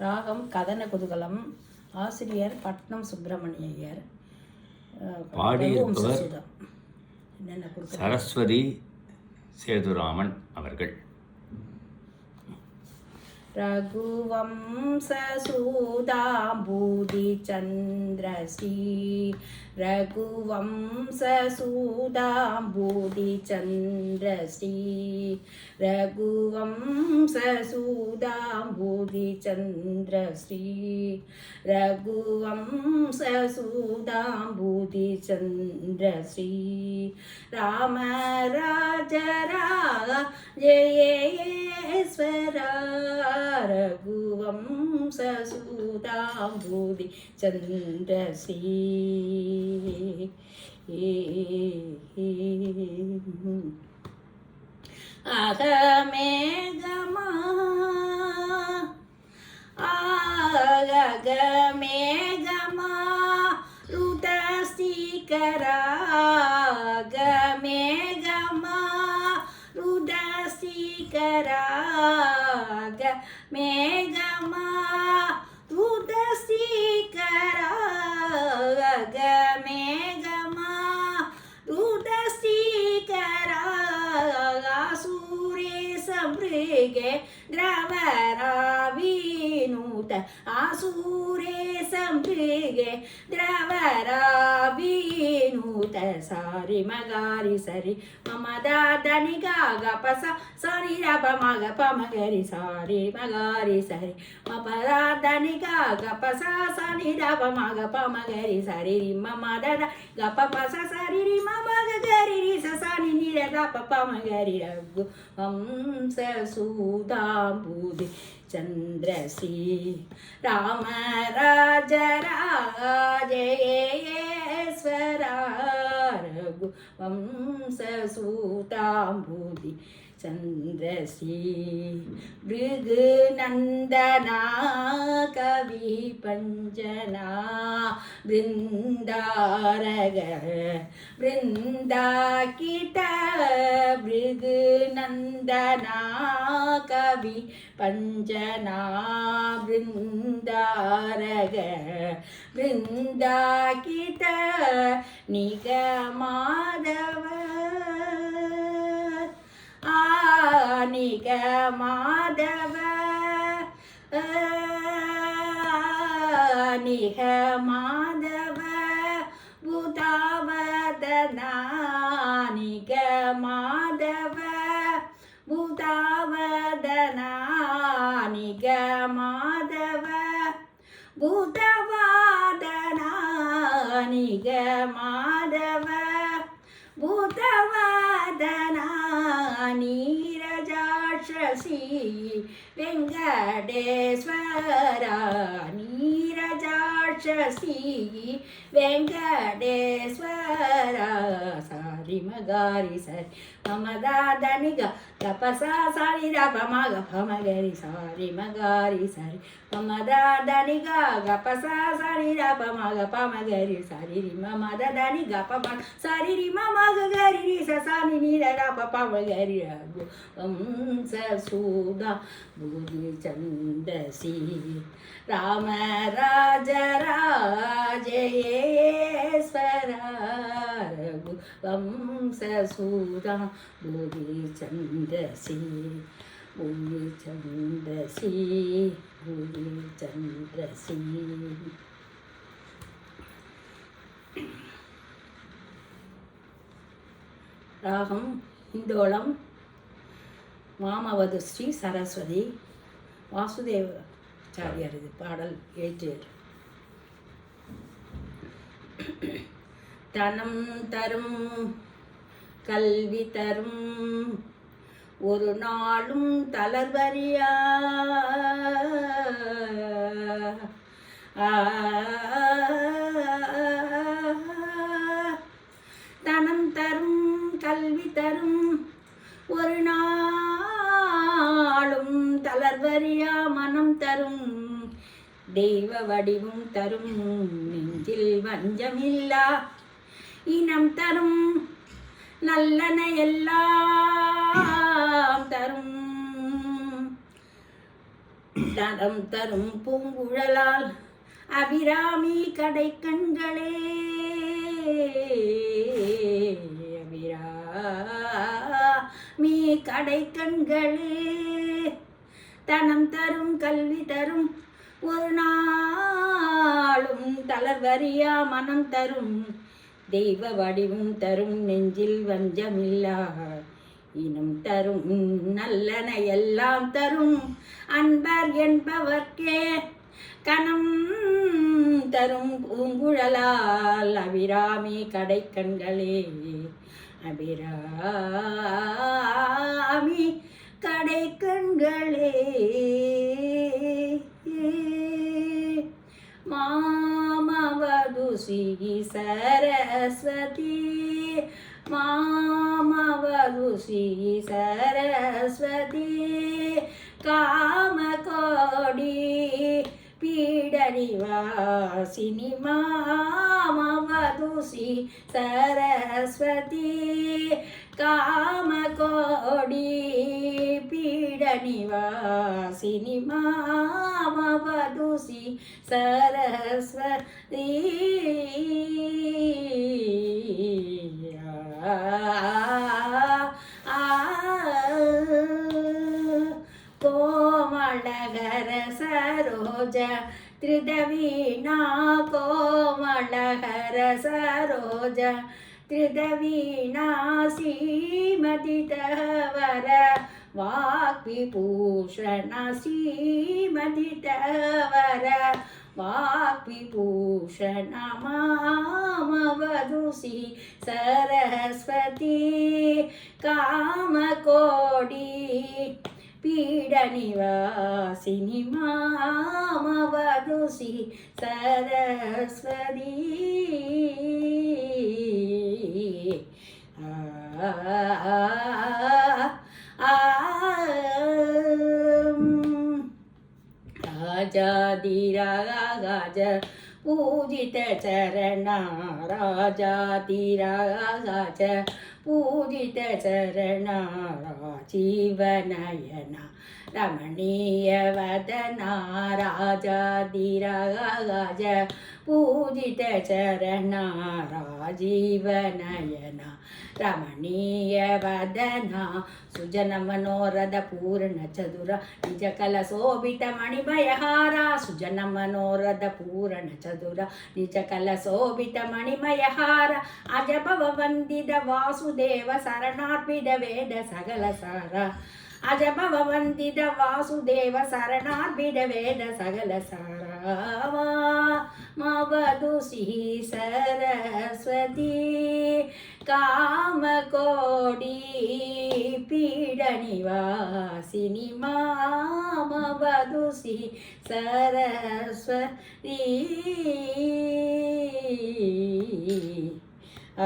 ராகம் கதன குதூகலம். ஆசிரியர் பட்னம் சுப்பிரமணிய ஐயர். பாடியிருப்பவர் சரஸ்வதி சேதுராமன் அவர்கள். ரகுவம்சூதாம்பூதி சந்திரஸ்ரீ ரகுவம்சூதாம்பூதி சந்திரஸ்ரீ ரகுவம்சூதாம்பூதி சந்திரஸ்ரீ ரகுவம்சூதாம்பூதி சந்திரஸ்ரீ ராம ராஜ ஜெயேஸ்வரா ரகுவம்சூதாம்பூதி சந்திரஸ்ரீ. அகமேகமா அகமேகமா ருதஸ்திகரா அகமேகமா ருதஸ்திகரா மேகமா ருதஸ்திகரா மேகமா ருதஸ்திகரா ஆசூரே சம்பிருகே திரவராவிநூத ஆசூரே சம்பிருகே திரவராவிநூத சாரி மகாரி சரி மமதா தனி காக பச சரி ரப மக பமகரி சாரி மகாரி சரி மபதா தனி காக பச சரி ரப மக பமகரி சரி மமத கப பச சரி மமக கரி சசனி நிர ரப பமகரி ரகு வம்சூதாம்பூதி சந்திரஸ்ரீ ராம ராஜ ராஜேஸ்வரா ரகு வம்சூதாம்பூதி சந்திரஸ்ரீ பிருகு நந்தனா கவி பஞ்சனா பிருந்தாரக பிருந்தாகித பிருகு நந்தனா கவி பஞ்சனா பிருந்தாரக பிருந்தாகித நிகமாதவ ஆனிக மாதவ ஆனிக மாதவ பூதாவதனானிக மாதவ பூதாவதனானிக மாதவ பூதவாதனானிக மாதவ பூதவாதனா நீரஜாட்சசி வெங்கடேஸ்வரா நீரஜாட்சசி வெங்கடேஸ்வரா சாரி மகாரி சரி மமதா தனிக கபசா சாரி ரப மக பமகரி சாரி மகாரி சரி மமதா தனிக கபசா சாரி ரப மக பமகரி சரி மமத தனிக பம சாரி மமக கரி சசானி நீர ரப பமகரி ரகு வம்சூதா பூதி சந்திரஸ்ரீ ராம ராஜ ராஜேஸ்வரா ரகு வம்சூதா பூதி சந்திரஸ்ரீ பூதி சந்திரஸ்ரீ பூதி சந்திரஸ்ரீ. ராகம் இந்தோளம். மாமவது ஸ்ரீ சரஸ்வதி. வாசுதேவாச்சாரியார் இது பாடல் ஏற்றியர். தனம் தரும் கல்வி தரும் ஒரு நாளும் தளர்வறியா தனம் தரும் கல்வி தரும் ஒரு நாளும் தளர்வறியா மனம் தரும் தெய்வ வடிவும் தரும் நெஞ்சில் வஞ்சமில்லா இனம் தரும் நல்லன எல்லாம் தரும் தரம் தரும் பூங்குழலால் அபிராமி கடை கண்களே அபிராமி கடை கண்களே தனம் தரும் கல்வி தரும் ஒரு நாளும் தளர்வறியா மனம் தரும் தெய்வ வடிவும் தரும் நெஞ்சில் வஞ்சமில்லா இனம் தரும் நல்லன எல்லாம் தரும் அன்பர் என்பவர்க்கே கணம் தரும் பூங்குழலால் அபிராமி கடை கண்களே அபிராமி கடை கண்களே மாமவது ஸ்ரீ சரஸ்வதி மாமவது ஸ்ரீ சரஸ்வதி காமகோடி பீடனிவாசினி மாமவது ஸ்ரீ சரஸ்வதி காமகோடி பீடனிவாசினி மாமவது ஸ்ரீ சரஸ்வதி கோமளகர சரோஜ त्रिदवीणा कोमलहर सरोज त्रिदवीणा श्रीमतितवर वाक्विभूषण श्रीमतितवर वाक्विभूषण मामवधुषि सरस्वती कामकोडी पीडनिवासिनि मामवधुषि सरस्वती राजाधिराज पूजित चरणा राजाधिराज पूजित चरणा राजीवनयना रमणीय वदना राजाधिराज पूजित चरणा राजीवनयना रमणीय वदना सुजन मनोरथ पूर्ण चतुर निज कल शोभित मणिमयहारा सुजन मनोरथ पूर्ण चतुर निज कल शोभित मणिमयहारा अजभव वंदित वासुदेव शरणार्पित वेद सकल सारा अजभव वंदित वासुदेव शरणार्पित वेद सकल सारा मवधुषि सरस्वती कामकोडी पीडनिवासिनि मामवधुषि सरस्वती आ